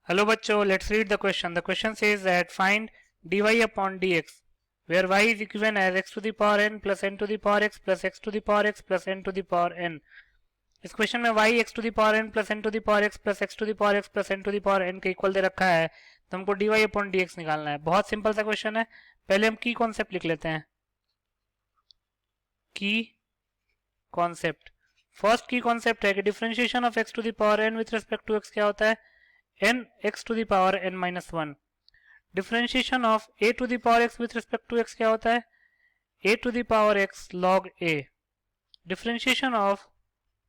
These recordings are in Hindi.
Hello bachcho, let's read the question. The question says that find dy upon dx where y is given as x to the power n plus n to the power x plus x to the power x plus n to the power n. इस क्वेश्चन में y x to the power n plus n to the power x plus x to the power x plus n to the power n के इक्वल दे रखा है, तो हमको dy upon dx निकालना है. बहुत सिंपल सा क्वेश्चन है. पहले हम की कॉन्सेप्ट लिख लेते हैं. की कॉन्सेप्ट, फर्स्ट की कॉन्सेप्ट है कि differentiation of x to the power n with respect to x क्या होता है, n x to the power n minus 1. Differentiation of a to the power x with respect to x क्या होता है, a to the power x log a. Differentiation of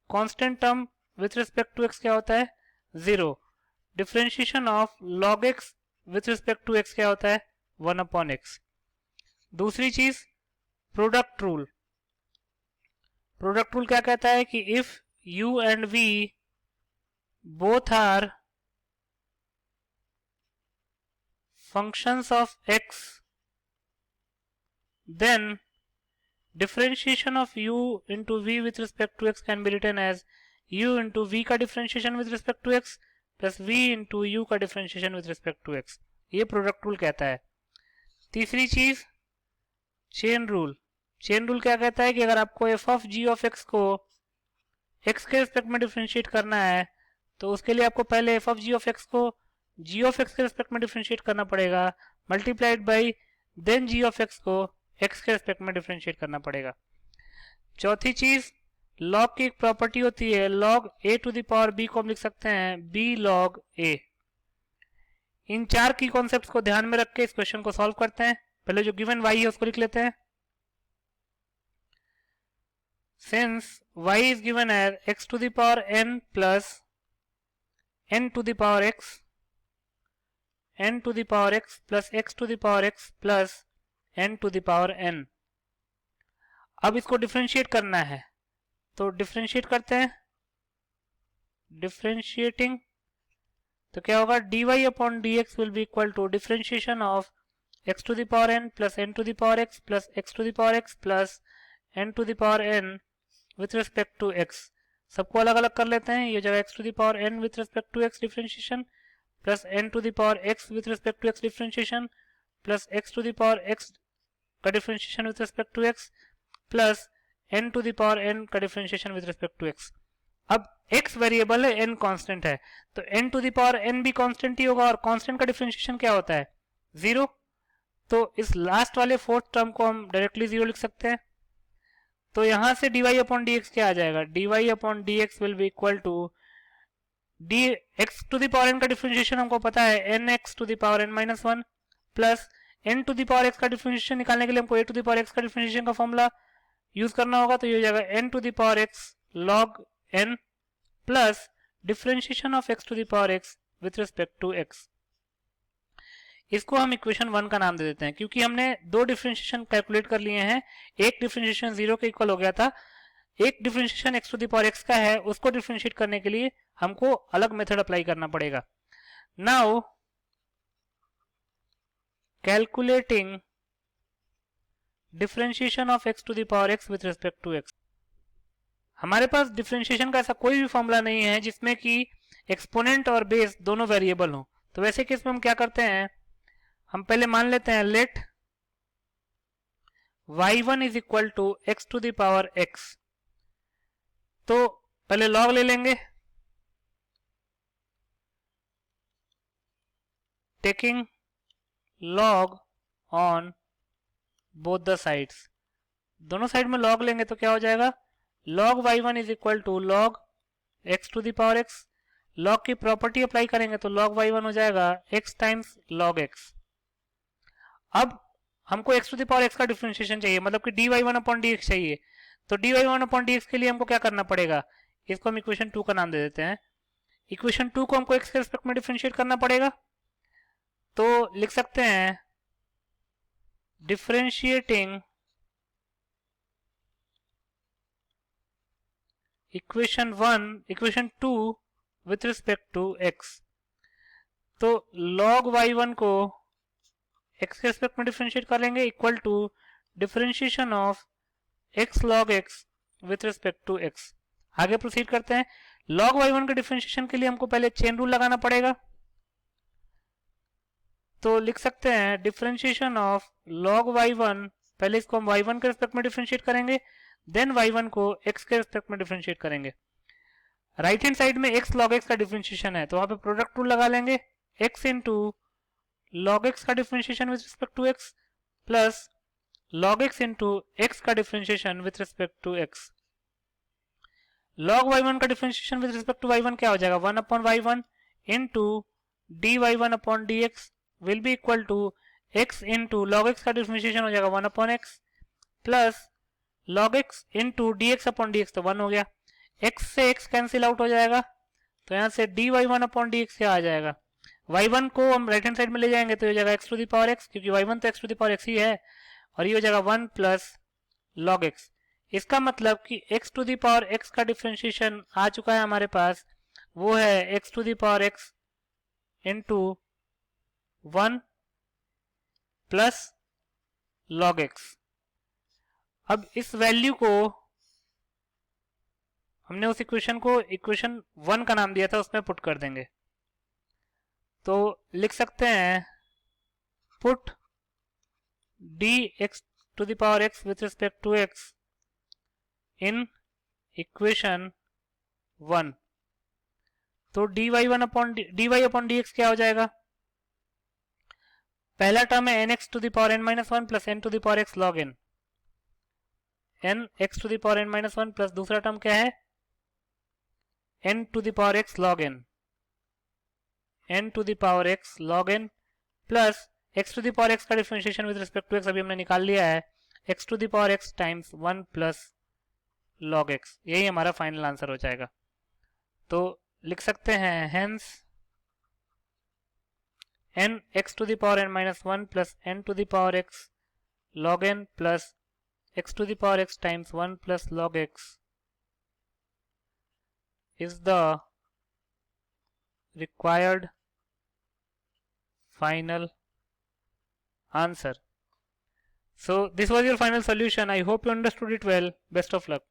constant term with respect to x क्या होता है, 0. Differentiation of log x with respect to x क्या होता है, 1 upon x. दूसरी चीज प्रोडक्ट रूल. प्रोडक्ट रूल क्या कहता है कि if u and v both are functions of x, then differentiation of u into v with respect to x can be written as u into v का differentiation with respect to x plus v into u का differentiation with respect to x. ये प्रोडक्ट रूल कहता है. तीसरी चीज चेन रूल. चेन रूल क्या कहता है कि अगर आपको f of g of x को x के रिस्पेक्ट में डिफरेंशिएट करना है तो उसके लिए आपको पहले f of g of x को g of x के रिस्पेक्ट में डिफरेंशिएट करना पड़ेगा, multiplied by then g of x को x के रिस्पेक्ट में डिफरेंशिएट करना पड़ेगा. चौथी चीज log की एक प्रॉपर्टी होती है, log a to the power b को हम लिख सकते हैं b log a. इन चार की कॉन्सेप्ट्स को ध्यान में रख के इस क्वेश्चन को सॉल्व करते हैं. पहले जो गिवन y है उसको लिख लेते हैं. Since y is given as x to the power n plus n to the power x, n to the power x plus x to the power x plus n to the power n. अब इसको डिफरेंशिएट करना है तो डिफरेंशिएट करते हैं. डिफरेंशिएटिंग तो क्या होगा, dy upon dx will be equal to differentiation of x to the power n plus n to the power x plus x to the power x plus n to the power n with respect to x. सबको अलग अलग कर लेते हैं. ये जगह x to the power n with respect to x differentiation plus n to the power x with respect to x differentiation plus x to the power x का differentiation with respect to x plus n to the power n का differentiation with respect to x. अब x वेरिएबल है, n कांस्टेंट है, तो n to the power n भी कांस्टेंट ही होगा और कांस्टेंट का डिफरेंशिएशन क्या होता है, 0. तो इस लास्ट वाले फोर्थ टर्म को हम डायरेक्टली 0 लिख सकते हैं. तो यहां से dy अपॉन dx क्या आ जाएगा, dy upon dx will be equal to x to the power n का डिफरेंशिएशन हमको पता है nx to the power n minus 1 plus n to the power x का डिफरेंशिएशन निकालने के लिए हमको a to the power x का डिफरेंशिएशन का फॉर्मूला यूज करना होगा. तो ये हो जाएगा n to the power x log n plus differentiation of x to the power x with respect to x. इसको हम इक्वेशन 1 का नाम दे देते हैं क्योंकि हमने दो डिफरेंशिएशन कैलकुलेट कर लिए हैं. एक डिफरेंशिएशन 0 के इक्वल हो गया था, एक differentiation x to the power x का है, उसको डिफरेंशिएट करने के लिए हमको अलग मेथड अप्लाई करना पड़ेगा. Now calculating differentiation of x to the power x with respect to x. हमारे पास डिफरेंशिएशन का ऐसा कोई भी फॉर्मूला नहीं है जिसमें कि एक्सपोनेंट और बेस दोनों वेरिएबल हो. तो वैसे केस में हम क्या करते हैं, हम पहले मान लेते हैं let y1 is equal to x to the power x. तो पहले लॉग ले लेंगे, taking log on both the sides. दोनों साइड में लॉग लेंगे तो क्या हो जाएगा, log y1 is equal to log x to the power x. log की प्रॉपर्टी अप्लाई करेंगे तो log y1 हो जाएगा x टाइम्स log x. अब हमको x to the power x का डिफरेंशिएशन चाहिए, मतलब कि dy1 अपॉन dx चाहिए. तो dy1 अपॉन dx के लिए हमको क्या करना पड़ेगा, इसको हम इक्वेशन 2 का नाम दे देते हैं. इक्वेशन 2 को हमको x के रिस्पेक्ट में डिफरेंशिएट करना पड़ेगा. तो लिख सकते हैं differentiating equation 2 with respect to x. तो log y1 को x के रिस्पेक्ट में डिफरेंशिएट कर लेंगे equal to differentiation of x log x with respect to x. आगे प्रोसीड करते हैं. log y1 के डिफरेंशिएशन के लिए हमको पहले चेन रूल लगाना पड़ेगा. तो लिख सकते हैं डिफरेंशिएशन ऑफ log y1, पहले इसको हम y1 के रिस्पेक्ट में डिफरेंशिएट करेंगे, देन y1 को x के रिस्पेक्ट में डिफरेंशिएट करेंगे। राइट हैंड साइड में x log x का डिफरेंशिएशन है तो वहां पे प्रोडक्ट रूल लगा लेंगे, x इंटू log x का differentiation with respect to x plus log x into x का differentiation with respect to x। log y1 का differentiation with respect to y1 क्या हो जाएगा, 1 upon y1 into dy1 upon dx will be equal to x into log x का डिफरेंशिएशन हो जाएगा 1 upon x plus log x into dx upon dx, तो 1 हो गया, x से x कैंसिल आउट हो जाएगा तो यहाँ से dy1 अपॉन dx क्या आ जाएगा, y1 को हम राइट हैंड साइड में ले जाएंगे तो हो जाएगा x to the power x, क्योंकि y1 तो x to the power x ही है, और ये हो जाएगा 1 प्लस log x। इसका मतलब कि x to the power x का डिफरेंशिएशन आ चुका है हमारे पास, वो है x to the power x into 1 plus log x। अब इस वैल्यू को हमने उस इक्वेशन को इक्वेशन 1 का नाम दिया था उसमें पुट कर देंगे, तो लिख सकते हैं put dx to the power x with respect to x in equation 1। तो dy1 upon dy upon dx क्या हो जाएगा, पहला टर्म है nx to the power n minus 1 plus n to the power x log n, nx to the power n minus 1 plus दूसरा टर्म क्या है n to the power x log n, n to the power x log n plus x to the power x का differentiation with respect to x अभी हमने निकाल लिया है, x to the power x times 1 plus log x, यही हमारा फाइनल आंसर हो जाएगा। तो लिख सकते हैं hence n x to the power n minus 1 plus n to the power x log n plus x to the power x times 1 plus log x is the required final answer. So this was your final solution. I hope you understood it well. Best of luck.